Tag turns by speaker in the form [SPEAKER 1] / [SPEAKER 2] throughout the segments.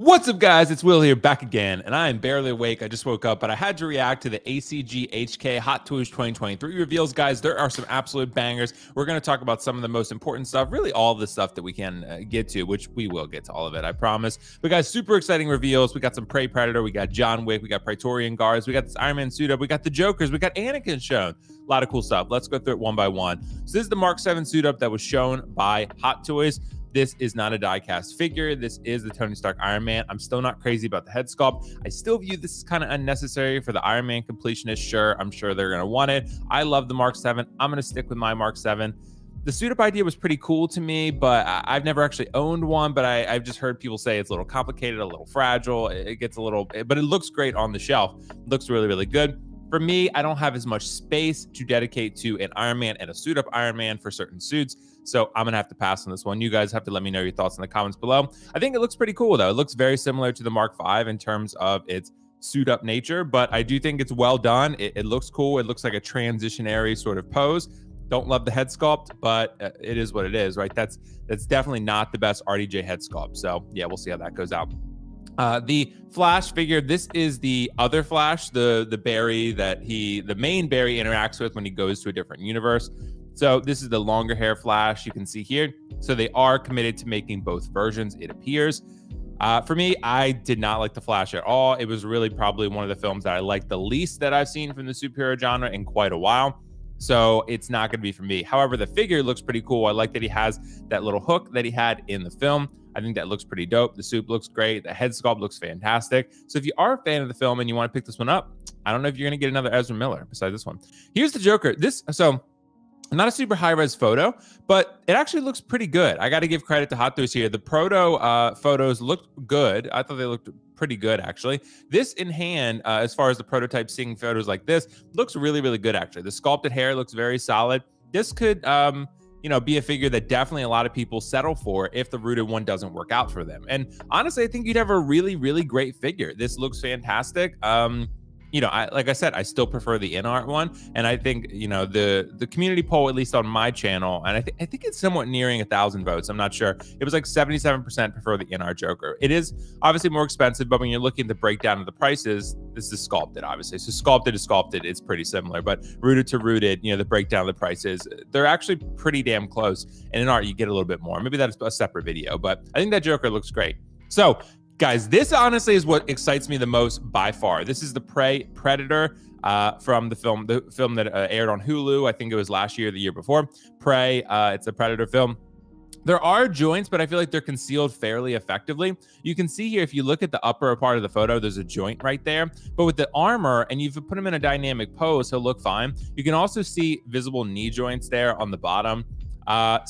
[SPEAKER 1] What's up, guys? It's Will here, back again, and I am barely awake. I just woke up, but I had to react to the ACGHK Hot Toys 2023 reveals. Guys, there are some absolute bangers. We're going to talk about some of the most important stuff, really all of the stuff that we can get to, which we will get to all of it, I promise. But guys, super exciting reveals. We got some Prey Predator, we got John Wick, we got Praetorian guards, we got this Iron Man suit up, we got the Jokers, we got Anakin shown. A lot of cool stuff. Let's go through it one by one. So this is the Mark 7 suit up that was shown by Hot Toys. This is not a die-cast figure. This is the Tony Stark Iron Man. I'm still not crazy about the head sculpt. I still view this as kind of unnecessary for the Iron Man completionist. Sure, I'm sure they're going to want it. I love the Mark 7. I'm going to stick with my Mark 7. The suit-up idea was pretty cool to me, but I've never actually owned one, but I've just heard people say it's a little complicated, a little fragile. It gets a little, but it looks great on the shelf. It looks really, really good. For me, I don't have as much space to dedicate to an Iron Man and a suit-up Iron Man for certain suits, so I'm going to have to pass on this one. You guys have to let me know your thoughts in the comments below. I think it looks pretty cool, though. It looks very similar to the Mark V in terms of its suit-up nature, but I do think it's well done. It looks cool. It looks like a transitionary sort of pose. Don't love the head sculpt, but it is what it is, right? That's definitely not the best RDJ head sculpt, so yeah, we'll see how that goes out. The Flash figure, this is the other Flash, the Barry that the main Barry interacts with when he goes to a different universe. So this is the longer hair Flash you can see here. So they are committed to making both versions, it appears. For me, I did not like the Flash at all. It was really probably one of the films that I liked the least that I've seen from the superhero genre in quite a while. So it's not going to be for me. However, the figure looks pretty cool. I like that he has that little hook that he had in the film. I think that looks pretty dope. The suit looks great. The head sculpt looks fantastic. So if you are a fan of the film and you want to pick this one up, I don't know if you're going to get another Ezra Miller besides this one. Here's the Joker. So not a super high-res photo, but it actually looks pretty good. I got to give credit to Hot Toys here. The proto photos looked good. I thought they looked pretty good, actually. This in hand, as far as the prototype seeing photos like this, looks really, really good, actually. The sculpted hair looks very solid. This could, be a figure that definitely a lot of people settle for if the rooted one doesn't work out for them. And honestly, I think you'd have a really, really great figure. This looks fantastic. Like I said, I still prefer the in-art one, and I think the community poll, at least on my channel, and I think it's somewhat nearing 1,000 votes. I'm not sure. It was like 77% prefer the in-art Joker. It is obviously more expensive, but when you're looking at the breakdown of the prices, this is sculpted, obviously. So sculpted to sculpted, it's pretty similar, but rooted to rooted, the breakdown of the prices, they're actually pretty damn close. And in art, you get a little bit more. Maybe that's a separate video, but I think that Joker looks great. So guys, this honestly is what excites me the most by far. This is the Prey Predator from the film that aired on Hulu. I think it was last year, or the year before. Prey, it's a Predator film. There are joints, but I feel like they're concealed fairly effectively. You can see here, if you look at the upper part of the photo, there's a joint right there. But with the armor, and you've put him in a dynamic pose, he'll look fine. You can also see visible knee joints there on the bottom. And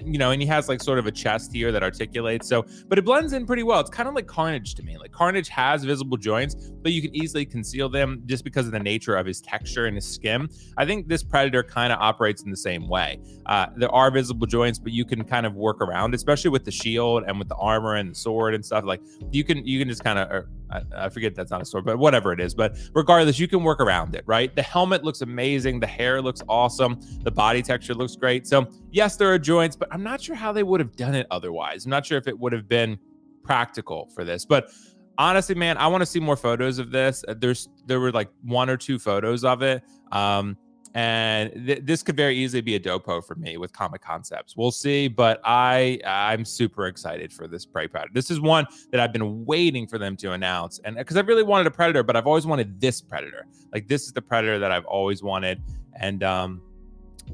[SPEAKER 1] he has like sort of a chest here that articulates. So, but it blends in pretty well. It's kind of like Carnage to me. Like Carnage has visible joints, but you can easily conceal them just because of the nature of his texture and his skin. I think this Predator kind of operates in the same way. There are visible joints, but you can kind of work around, especially with the shield and with the armor and the sword and stuff. Like you can just kind of, I forget that's not a sword, but whatever it is. But regardless, you can work around it, right? The helmet looks amazing. The hair looks awesome. The body texture looks great. So yes, there are joints, but I'm not sure how they would have done it otherwise. I'm not sure if it would have been practical for this. But honestly, man, I want to see more photos of this. There were like 1 or 2 photos of it. And this could very easily be a dopo for me with Comic Concepts. We'll see, but I'm super excited for this Prey Predator. This is one that I've been waiting for them to announce, and because I really wanted a Predator, but I've always wanted this Predator. Like this is the Predator that I've always wanted, and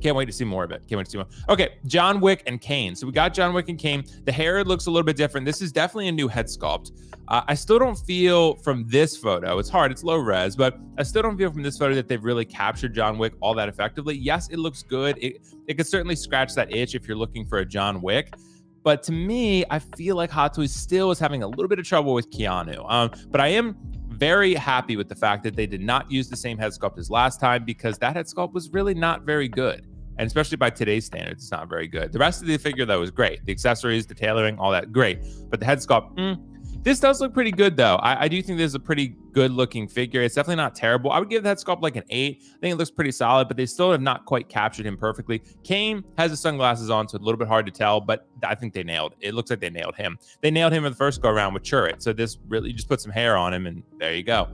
[SPEAKER 1] can't wait to see more of it. Can't wait to see more. Okay, John Wick and Kane. So we got John Wick and Kane. The hair looks a little bit different. This is definitely a new head sculpt. I still don't feel from this photo, it's hard, it's low res, but I still don't feel from this photo that they've really captured John Wick all that effectively. Yes, it looks good. It could certainly scratch that itch if you're looking for a John Wick. But to me, I feel like Hot Toys still is having a little bit of trouble with Keanu. But I am very happy with the fact that they did not use the same head sculpt as last time, because that head sculpt was really not very good. And especially by today's standards, it's not very good. The rest of the figure, though, is great. The accessories, the tailoring, all that, great. But the head sculpt, this does look pretty good, though. I do think there's a pretty good looking figure. It's definitely not terrible. I would give that sculpt like an 8. I think it looks pretty solid, but they still have not quite captured him perfectly. Kane has his sunglasses on, so it's a little bit hard to tell, but I think they nailed it. It looks like they nailed him. They nailed him in the first go around with Churrit. So this really just put some hair on him, and there you go.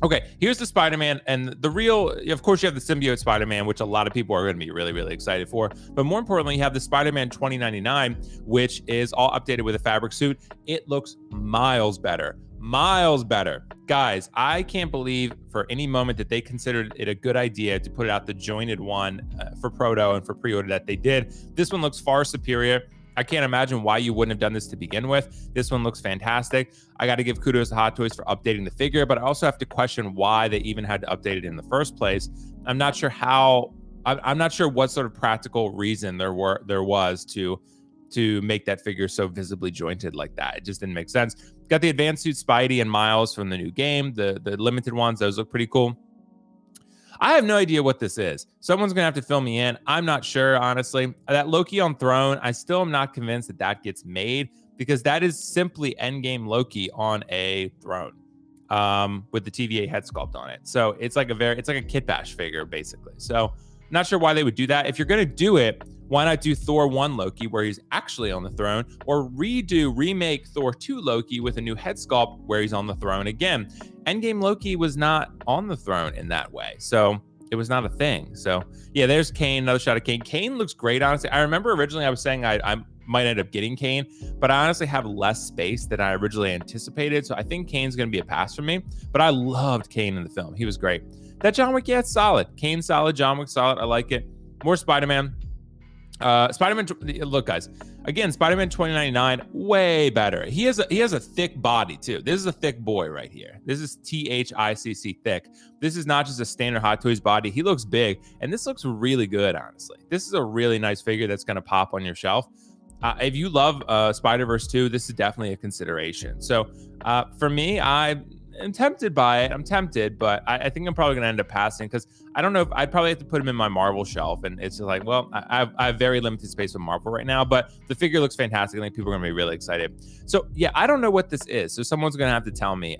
[SPEAKER 1] Okay, here's the Spider-Man, and the real, of course, you have the symbiote Spider-Man, which a lot of people are going to be really, really excited for. But more importantly, you have the Spider-Man 2099, which is all updated with a fabric suit. It looks miles better. Miles better. Guys, I can't believe for any moment that they considered it a good idea to put out the jointed one for Proto and for pre-order that they did. This one looks far superior. I can't imagine why you wouldn't have done this to begin with. This one looks fantastic. I got to give kudos to Hot Toys for updating the figure, but I also have to question why they even had to update it in the first place. I'm not sure how. I'm not sure what sort of practical reason there was to make that figure so visibly jointed like that. It just didn't make sense. Got the advanced suit Spidey and Miles from the new game. The limited ones, those look pretty cool. I have no idea what this is. Someone's going to have to fill me in. I'm not sure, honestly. That Loki on Throne, I still am not convinced that that gets made because that is simply endgame Loki on a throne with the TVA head sculpt on it. So it's like a Kit Bash figure, basically. So not sure why they would do that. If you're going to do it, why not do Thor 1 Loki where he's actually on the throne, or remake Thor 2 Loki with a new head sculpt where he's on the throne again? Endgame Loki was not on the throne in that way, so it was not a thing. So yeah, there's Kane, another shot of Kane. Kane looks great, honestly. I remember originally I was saying I might end up getting Kane, but I honestly have less space than I originally anticipated, so I think Kane's going to be a pass for me. But I loved Kane in the film. He was great. That John Wick, yeah, it's solid. Kane solid, John Wick solid. I like it. More Spider-Man. Spider-Man, look, guys, again, Spider-Man 2099, way better. He has a thick body too. This is a thick boy right here. This is THICC thick. This is not just a standard Hot Toys body. He looks big, and this looks really good, honestly. This is a really nice figure that's going to pop on your shelf. If you love Spider-Verse 2, this is definitely a consideration. So for me, I'm tempted by it. I'm tempted, but I think I'm probably going to end up passing because I don't know if I'd probably have to put him in my Marvel shelf. And it's just like, well, I have very limited space with Marvel right now, but the figure looks fantastic. I think people are going to be really excited. So yeah, I don't know what this is. So someone's going to have to tell me.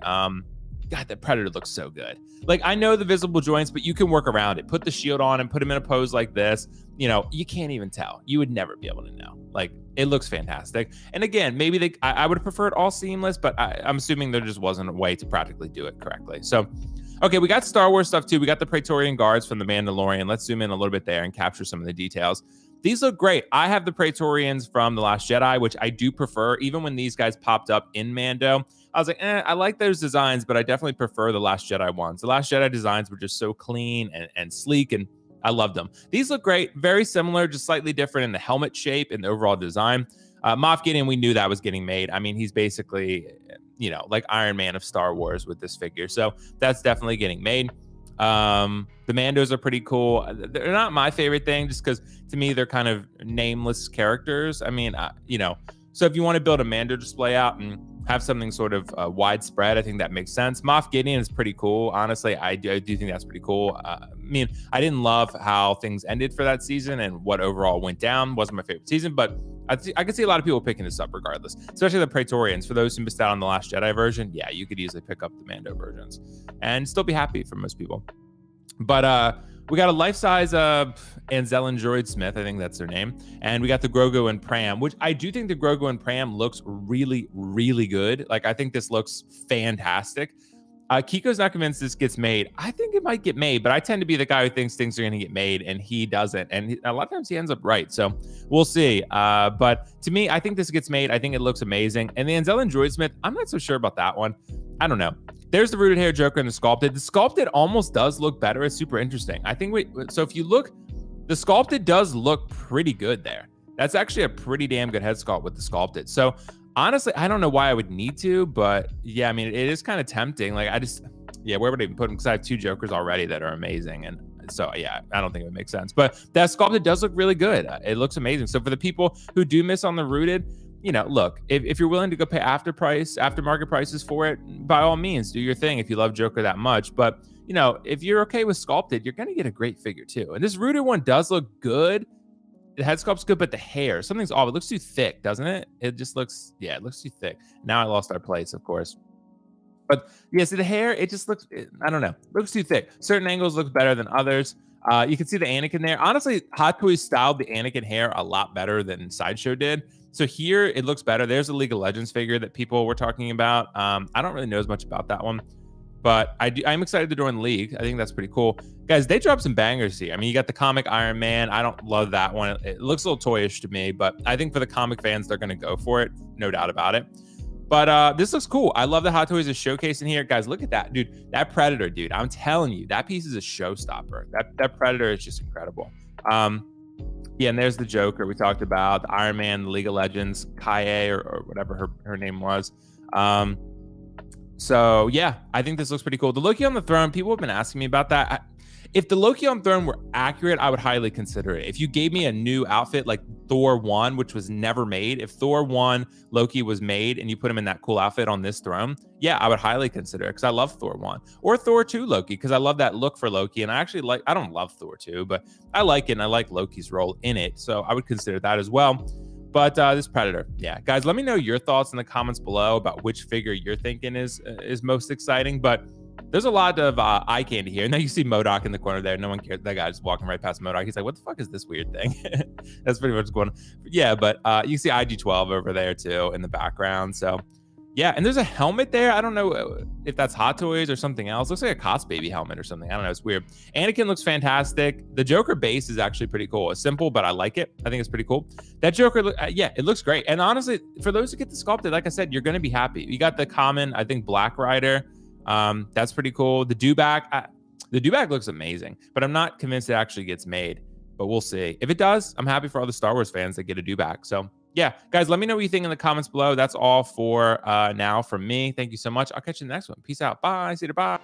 [SPEAKER 1] God, that Predator looks so good. Like, I know the visible joints, but you can work around it. Put the shield on and put him in a pose like this. You know, you can't even tell. You would never be able to know. Like, it looks fantastic. And again, maybe I would have preferred all seamless, but I'm assuming there just wasn't a way to practically do it correctly. So, okay, we got Star Wars stuff too. We got the Praetorian guards from the Mandalorian. Let's zoom in a little bit there and capture some of the details. These look great. I have the Praetorians from The Last Jedi, which I do prefer. Even when these guys popped up in Mando, I was like, I like those designs, but I definitely prefer The Last Jedi ones. The Last Jedi designs were just so clean and sleek, and I loved them. These look great. Very similar, just slightly different in the helmet shape and the overall design. Moff Gideon, we knew that was getting made. I mean, he's basically, you know, like Iron Man of Star Wars with this figure. So that's definitely getting made. The Mandos are pretty cool. They're not my favorite thing just because to me they're kind of nameless characters. I mean, you know, so if you want to build a Mando display out and have something sort of widespread, I think that makes sense. Moff Gideon is pretty cool. Honestly, I do think that's pretty cool. I mean, I didn't love how things ended for that season and what overall went down. Wasn't my favorite season, but I could see a lot of people picking this up regardless, especially the Praetorians. For those who missed out on the Last Jedi version, yeah, you could easily pick up the Mando versions and still be happy for most people. But we got a life-size Anzellan Droid Smith, I think that's their name, and we got the Grogu and Pram, which I do think the Grogu and Pram looks really, really good. Like, I think this looks fantastic. Kiko's not convinced this gets made. I think it might get made, but I tend to be the guy who thinks things are going to get made, and he doesn't. And a lot of times he ends up right. So we'll see. But to me, I think this gets made. I think it looks amazing. And the Anzellan Droid Smith, I'm not so sure about that one. I don't know. There's the rooted hair Joker and the sculpted. The sculpted almost does look better. It's super interesting. I think so if you look, the sculpted does look pretty good there. That's actually a pretty damn good head sculpt with the sculpted. So honestly, I don't know why I would need to, but yeah, I mean, it is kind of tempting. Like, where would I even put them? Because I have two Jokers already that are amazing. And so, yeah, I don't think it would make sense. But that sculpted does look really good. It looks amazing. So for the people who do miss on the rooted, you know, look, if you're willing to go pay aftermarket prices for it, by all means, do your thing if you love Joker that much. But, you know, if you're okay with sculpted, you're going to get a great figure too. And this rooted one does look good. The head sculpt's good, but the hair, something's off. It looks too thick, doesn't it? It just looks, yeah, it looks too thick. Now I lost our place, of course. But yeah, see the hair, it just looks, I don't know, looks too thick. Certain angles look better than others. You can see the Anakin there. Honestly, Hot Toys styled the Anakin hair a lot better than Sideshow did. So here it looks better. There's a League of Legends figure that people were talking about. I don't really know as much about that one, but I'm excited to join League. I think that's pretty cool. Guys, they dropped some bangers here. I mean, you got the comic Iron Man. I don't love that one. It looks a little toyish to me, but I think for the comic fans, they're going to go for it. No doubt about it. But this looks cool. I love that Hot Toys is showcasing here. Guys, look at that, dude. That Predator, dude. I'm telling you, that piece is a showstopper. That Predator is just incredible. Yeah, and there's the Joker we talked about, the Iron Man, the League of Legends, Kaye, or whatever her name was. So yeah, I think this looks pretty cool. The Loki on the throne, people have been asking me about that. If the Loki on throne were accurate, I would highly consider it. If you gave me a new outfit like Thor 1, which was never made, if Thor 1 Loki was made and you put him in that cool outfit on this throne, yeah, I would highly consider it because I love Thor 1. Or Thor 2 Loki because I love that look for Loki. And I actually like, I don't love Thor 2, but I like it and I like Loki's role in it. So I would consider that as well. But this Predator, yeah. Guys, let me know your thoughts in the comments below about which figure you're thinking is most exciting. But there's a lot of eye candy here. Now you see MODOK in the corner there. No one cares. That guy's walking right past MODOK. He's like, what the fuck is this weird thing? That's pretty much what's going on. Yeah, but you see IG-12 over there too in the background. So yeah, and there's a helmet there. I don't know if that's Hot Toys or something else. Looks like a Cost Baby helmet or something. I don't know. It's weird. Anakin looks fantastic. The Joker base is actually pretty cool. It's simple, but I like it. I think it's pretty cool. That Joker, yeah, it looks great. And honestly, for those who get the sculpted, like I said, you're going to be happy. You got the common, I think, Black Rider. That's pretty cool. The Dewback looks amazing, but I'm not convinced it actually gets made, but we'll see. If it does, I'm happy for all the Star Wars fans that get a Dewback. So yeah, guys, let me know what you think in the comments below. That's all for now from me. Thank you so much. I'll catch you in the next one. Peace out. Bye. See you. Bye.